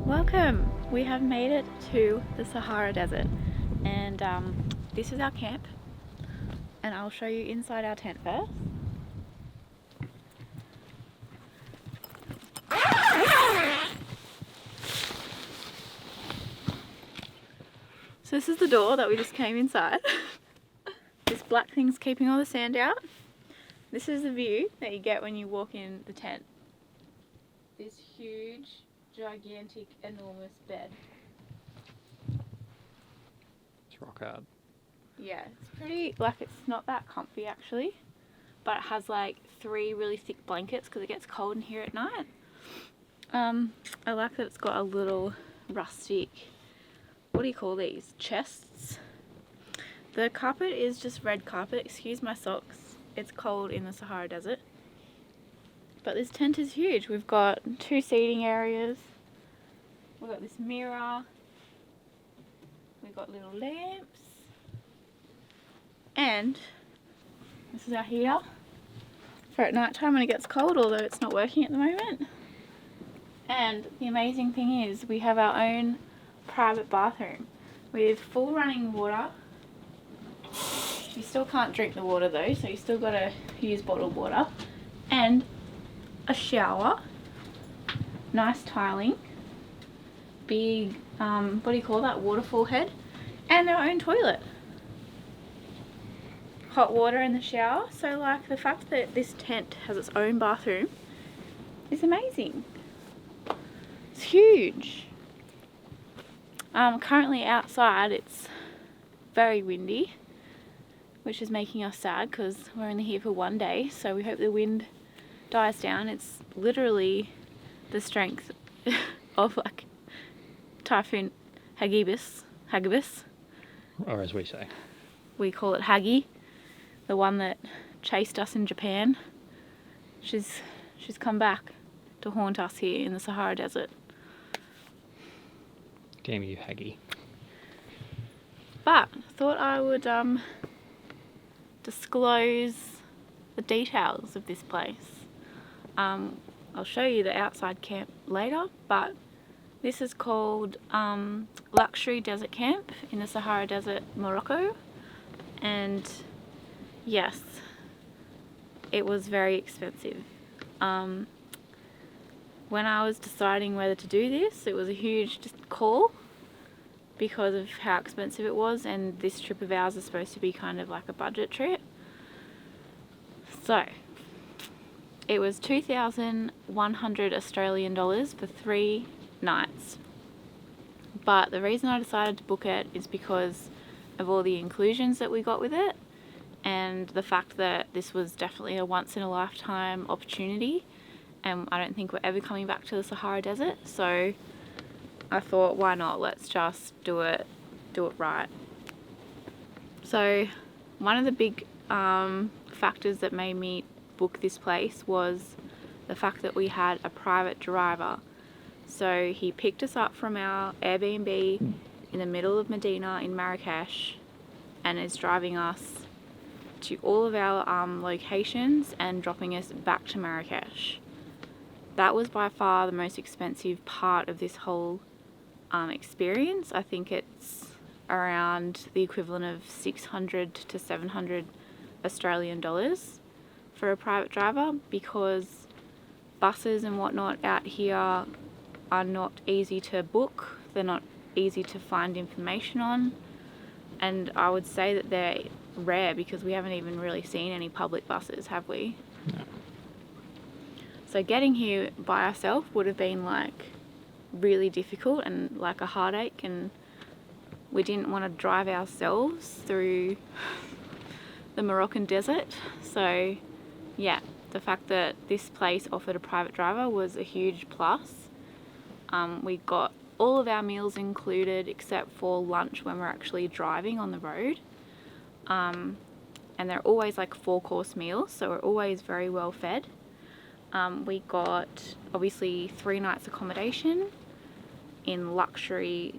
Welcome! We have made it to the Sahara Desert, and this is our camp, and I'll show you inside our tent first. So this is the door that we just came inside. This black thing's keeping all the sand out. This is the view that you get when you walk in the tent. This huge, gigantic, enormous bed. It's rock hard. Yeah, it's pretty, like, it's not that comfy actually, but it has like 3 really thick blankets because it gets cold in here at night. I like that it's got a little rustic, what do you call these, chests. The carpet is just red carpet, excuse my socks, it's cold in the Sahara Desert. But this tent is huge. We've got 2 seating areas, we've got this mirror, we've got little lamps, and this is our heater for at night time when it gets cold, although it's not working at the moment. And the amazing thing is we have our own private bathroom with full running water. You still can't drink the water though, so you still got to use bottled water, and a shower, nice tiling, big what do you call that, waterfall head, and our own toilet. Hot water in the shower. So like, the fact that this tent has its own bathroom is amazing. It's huge. Currently outside it's very windy, which is making us sad because we're only here for one day, so we hope the wind dies down. It's literally the strength of like Typhoon Hagibis, Or as we say. we call it Hagi, the one that chased us in Japan. She's come back to haunt us here in the Sahara Desert. Damn you, Haggy. But I thought I would disclose the details of this place. I'll show you the outside camp later, but this is called Luxury Desert Camp in the Sahara Desert, Morocco. And yes, it was very expensive. When I was deciding whether to do this, it was a huge call because of how expensive it was, and this trip of ours is supposed to be kind of like a budget trip. So it was 2,100 Australian dollars for 3 nights. But the reason I decided to book it is because of all the inclusions that we got with it, and the fact that this was definitely a once in a lifetime opportunity, and I don't think we're ever coming back to the Sahara Desert, so I thought, why not, let's just do it right. So one of the big factors that made me book this place was the fact that we had a private driver. So he picked us up from our Airbnb in the middle of Medina in Marrakech and is driving us to all of our locations and dropping us back to Marrakech. That was by far the most expensive part of this whole experience. I think it's around the equivalent of 600 to 700 Australian dollars for a private driver, because buses and whatnot out here are not easy to book, they're not easy to find information on, and I would say that they're rare because we haven't even really seen any public buses, have we? No. So getting here by ourselves would have been like really difficult and like a heartache, and we didn't want to drive ourselves through the Moroccan desert. So yeah, the fact that this place offered a private driver was a huge plus. We got all of our meals included except for lunch when we're actually driving on the road. And they're always like 4-course meals, so we're always very well fed. We got obviously 3 nights accommodation in luxury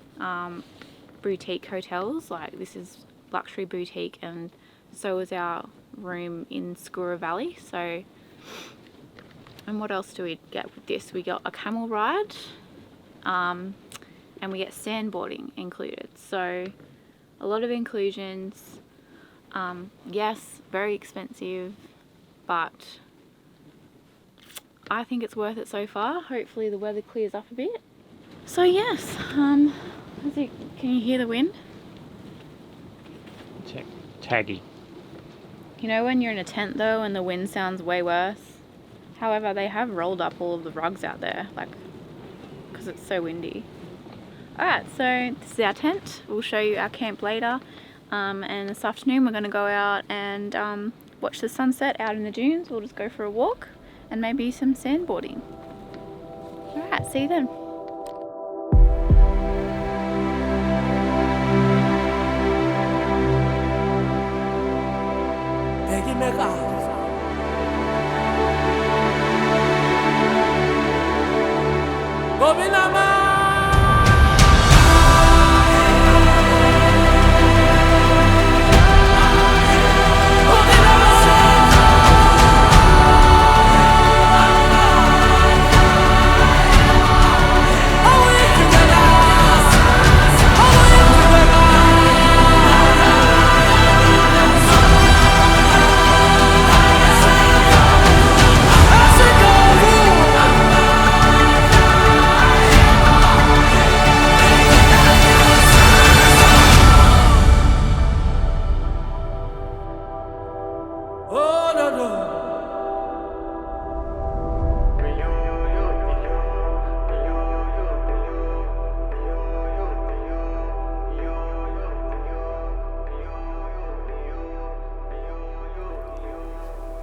boutique hotels. Like, this is luxury boutique, and so was our room in Skoura Valley. So, and what else do we get with this? We got a camel ride, and we get sandboarding included. So a lot of inclusions. Yes, very expensive, but I think it's worth it so far. Hopefully the weather clears up a bit. So yes, can you hear the wind? Taggy. You know when you're in a tent though and the wind sounds way worse? However, they have rolled up all of the rugs out there, like, because it's so windy. Alright, so this is our tent. We'll show you our camp later. And this afternoon we're going to go out and watch the sunset out in the dunes. We'll just go for a walk and maybe some sandboarding. Alright, see you then.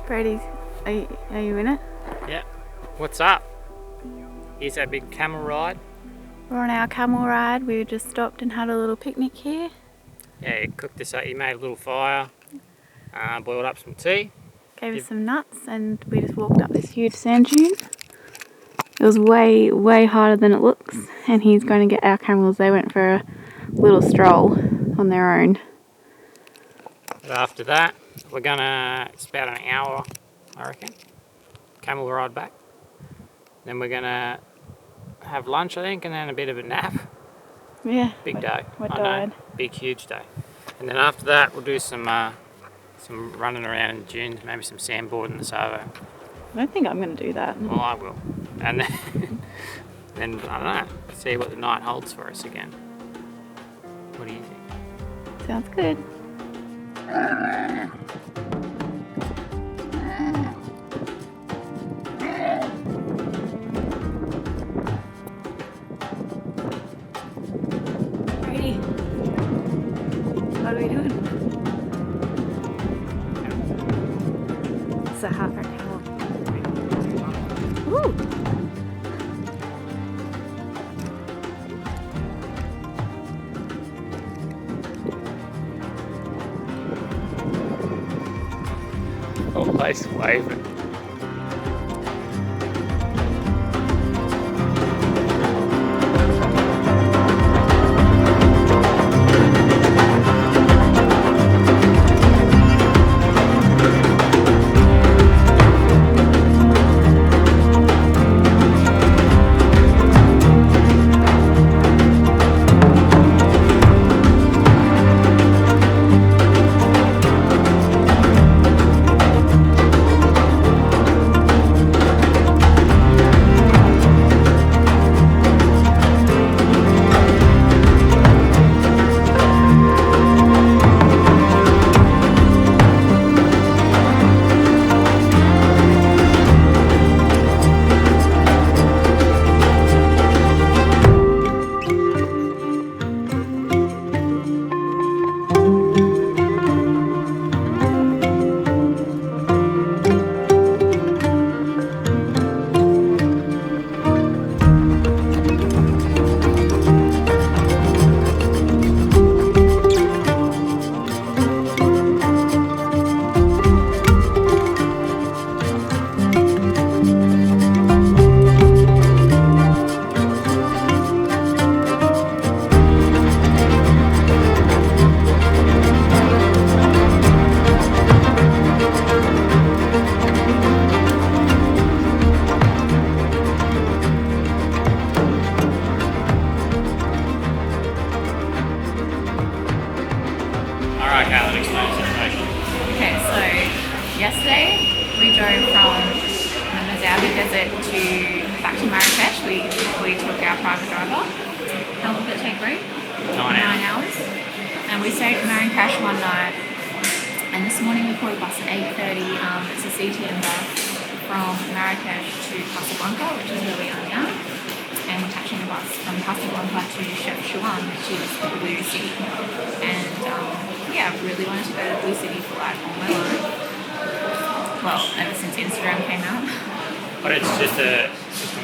Brady, are you in it? Yeah. What's up? Here's our big camel ride. We're on our camel ride. We just stopped and had a little picnic here. Yeah, he cooked us up. He made a little fire, boiled up some tea. Gave us some nuts and we just walked up this huge sand dune. It was way, way harder than it looks, and he's going to get our camels. They went for a little stroll on their own. But after that, we're gonna, it's about an hour, I reckon, camel ride back. Then we're gonna have lunch, I think, and then a bit of a nap. Yeah. Big day. We're I tired. know, big, huge day. And then after that, we'll do some running around in the dunes, maybe some sandboarding this over. I don't think I'm going to do that. Well, I will. And then I don't know, see what the night holds for us again. What do you think? Sounds good. Brady, what are we doing? Sahara camel. Ooh. Always waving. drove from the Merzouga Desert back to Marrakech. We took our private driver. How long did it take, Ray? 9 hours. And we stayed at Marrakech one night. And this morning we caught a bus at 8:30. It's a CTM bus from Marrakech to Casablanca, which is where we are now. And we're catching a bus from Casablanca to Chefchaouen, which is the Blue City. And yeah, I really wanted to go to the Blue City for like all my life. Well, ever since Instagram came out. But it's just a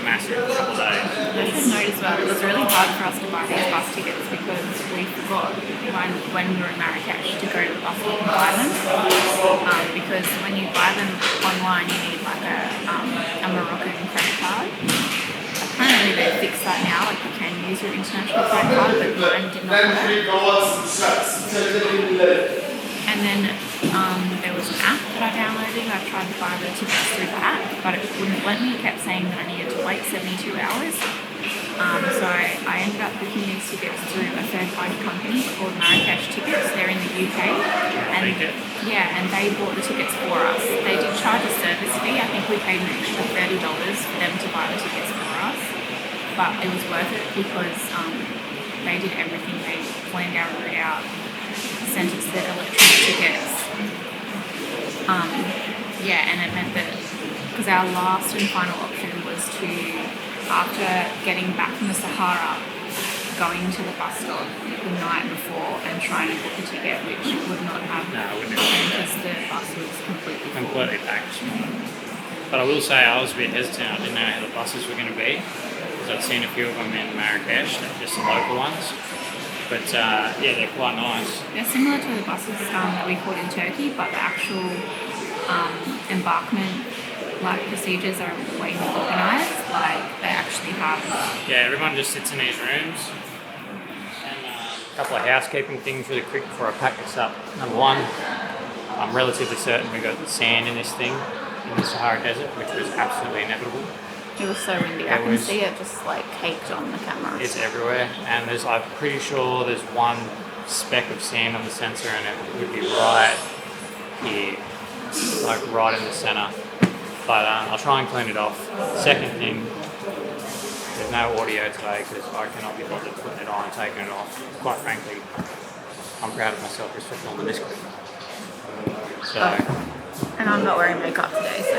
massive couple of days. I should note as well, it was really hard for us to buy these bus tickets because we forgot when we were in Marrakech to go to the bus stop and buy them. Because when you buy them online, you need like a Moroccan credit card. Apparently they fixed that now, like you can use your international credit card, but mine did not work. And then there was an app that I downloaded. I tried to buy the tickets through the app, but it wouldn't let me. It kept saying that I needed to wait 72 hours. So I ended up booking these tickets through a third-party company called Marrakech Tickets. They're in the UK. And yeah, and they bought the tickets for us. They did charge a service fee. I think we paid an extra $30 for them to buy the tickets for us. But it was worth it because they did everything. They planned our route out, sent us the electronic tickets. Yeah, and it meant that because our last and final option was to, after getting back from the Sahara, going to the bus stop the night before and trying to book a ticket, which would not have happened because the bus was completely packed. But I will say I was a bit hesitant. I didn't know how the buses were going to be because I'd seen a few of them in Marrakech, just the local ones. But yeah, they're quite nice. They're similar to the buses that we caught in Turkey, but the actual embarkment procedures are way more organised. Like they actually have. Yeah, everyone just sits in these rooms. And a couple of housekeeping things really quick before I pack this up. Number one, I'm relatively certain we got sand in this thing in the Sahara Desert, which was absolutely inevitable. It was so windy. I can see it just like caked on the camera. It's everywhere, and I'm pretty sure there's one speck of sand on the sensor, and it would be right here, like right in the center. But I'll try and clean it off. Second thing, there's no audio today because I cannot be bothered putting it on and taking it off. Quite frankly, I'm proud of myself for just filming this clip. So. And I'm not wearing makeup today, so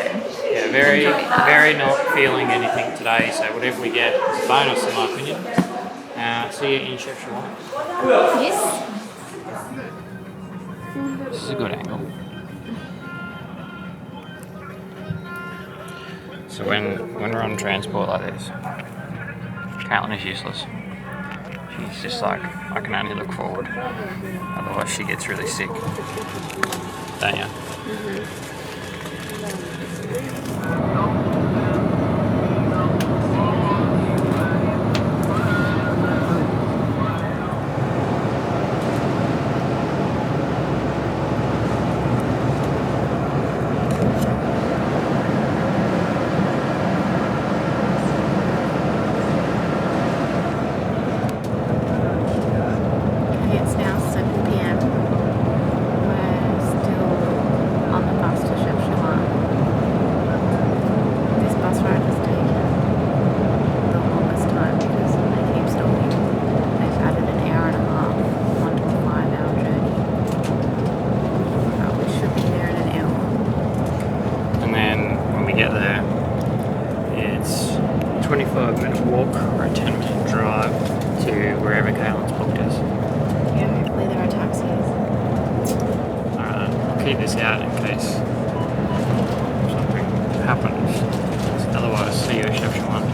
yeah, very not feeling anything today. So whatever we get is a bonus, in my opinion. See you in Chefchaouen. Yes. This is a good angle. So when we're on transport like this, Caitlin is useless. She's just like, I can only look forward. Otherwise she gets really sick. Don't you? It's now 7 p.m. We're still on the bus to Chefchaouen. This bus ride has taken the longest time because they keep stopping. They've added an hour and a half onto a 5-hour journey. We should be there in an hour. And then when we get there, it's a 25-minute walk or a 10-minute drive to wherever Caitlin's booked us. Yeah, hopefully there are taxis. Alright, I'll keep this out in case something happens. Otherwise, see you at Chefchaouen.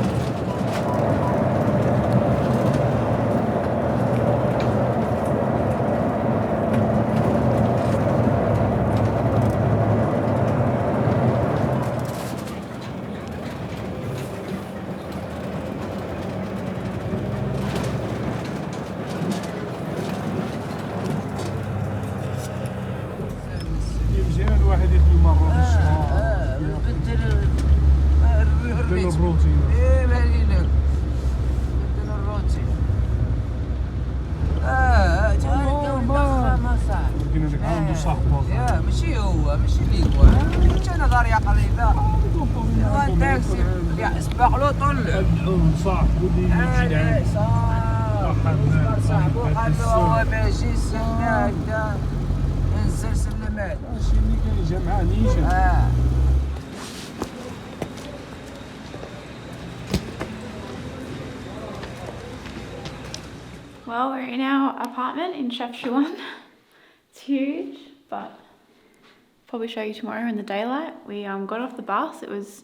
الجهة الواحد يدوي يا ماشي هو ماشي اللي هو انت نظر يا قليل هو التاكسي يا سبق له طلع صح ودي صاحبو قال له هو ماشي سنة هكذا ينزل سلمات ماشي اللي كان جمعانيش Well, we're in our apartment in Chefchaouen. It's huge, but probably show you tomorrow in the daylight. We got off the bus. It was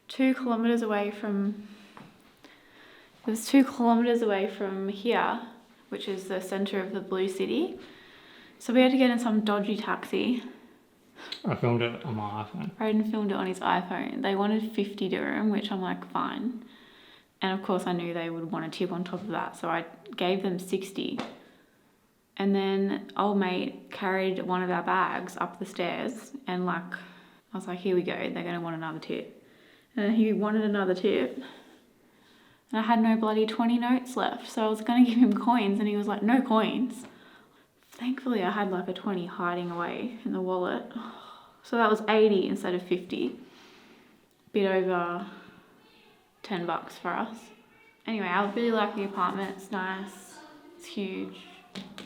2 kilometers away from. It was 2 kilometers away from here, which is the center of the blue city. So we had to get in some dodgy taxi. I filmed it on my iPhone. Braden filmed it on his iPhone. They wanted 50 dirham, which I'm like, fine. And of course I knew they would want a tip on top of that, so I gave them 60. And then old mate carried one of our bags up the stairs and like, I was like, here we go, they're gonna want another tip. And then he wanted another tip. And I had no bloody 20 notes left, so I was gonna give him coins and he was like, no coins. Thankfully I had like a 20 hiding away in the wallet. So that was 80 instead of 50. Bit over $10 for us. Anyway, I really like the apartment. It's nice. It's huge.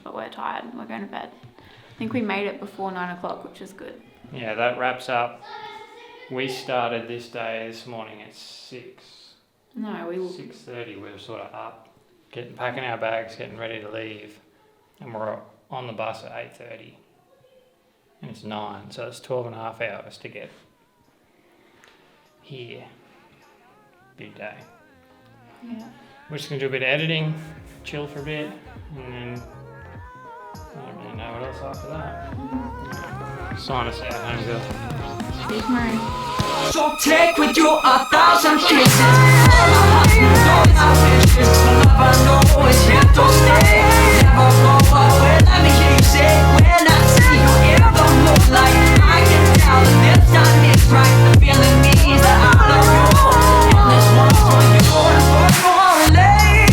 But we're tired. We're going to bed. I think we made it before 9 o'clock, which is good. Yeah, that wraps up. We started this day this morning at 6. No, we... 6:30 we were sort of up, packing our bags, getting ready to leave. And we're on the bus at 8:30. And it's 9, so it's 12.5 hours to get here. Big day. Yeah. We're just going to do a bit of editing, chill for a bit, and then I don't really know what else after that. Sign us out, home girl. See you tomorrow. So take with you 1,000 kisses. Never know it's here to stay. Never go away. Let me hear you say when I see you in the moonlight. I can tell that this time is right. The feeling means that I love you. And this one's for you and for your lady.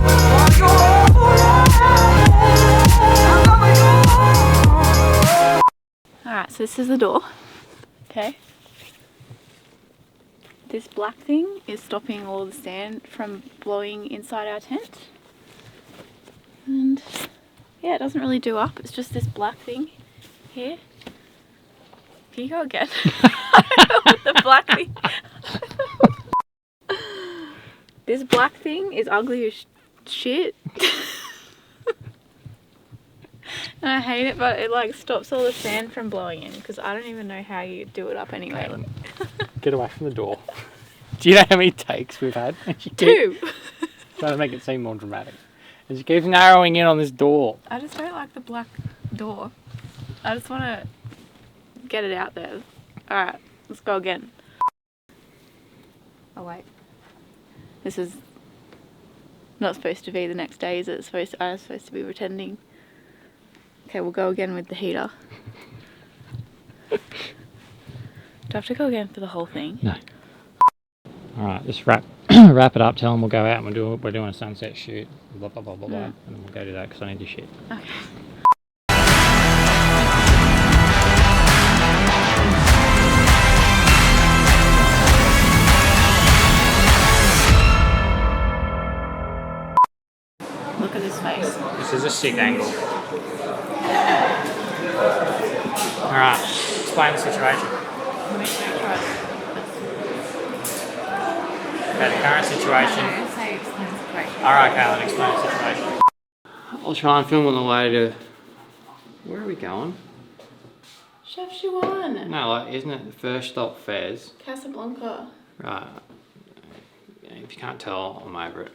For your Alright, so this is the door. Okay. This black thing is stopping all the sand from blowing inside our tent. And yeah, it doesn't really do up. It's just this black thing here. Can you go again? I don't know what the black thing. This black thing is ugly as shit. And I hate it, but it like stops all the sand from blowing in because I don't even know how you do it up anyway. Caitlin, get away from the door. Do you know how many takes we've had? Two. Trying to make it seem more dramatic. And she keeps narrowing in on this door. I just don't like the black door. I just want to get it out there. Alright, let's go again. Oh wait. This is not supposed to be the next day, is it? I was supposed to be pretending. Okay, we'll go again with the heater. Do I have to go again for the whole thing? No. Alright, just wrap it up, tell them we'll go out and we're doing a sunset shoot, blah blah blah blah blah, and then we'll go do that because I need your shit. Okay. Look at his face. This is a sick angle. Alright, explain the situation. Okay, the current situation. Alright, Caitlin, explain the situation. I'll try and film on the way to. Where are we going? Chefchaouen. No, like, isn't it the first stop Fez? Casablanca. Right. If you can't tell, I'm over it.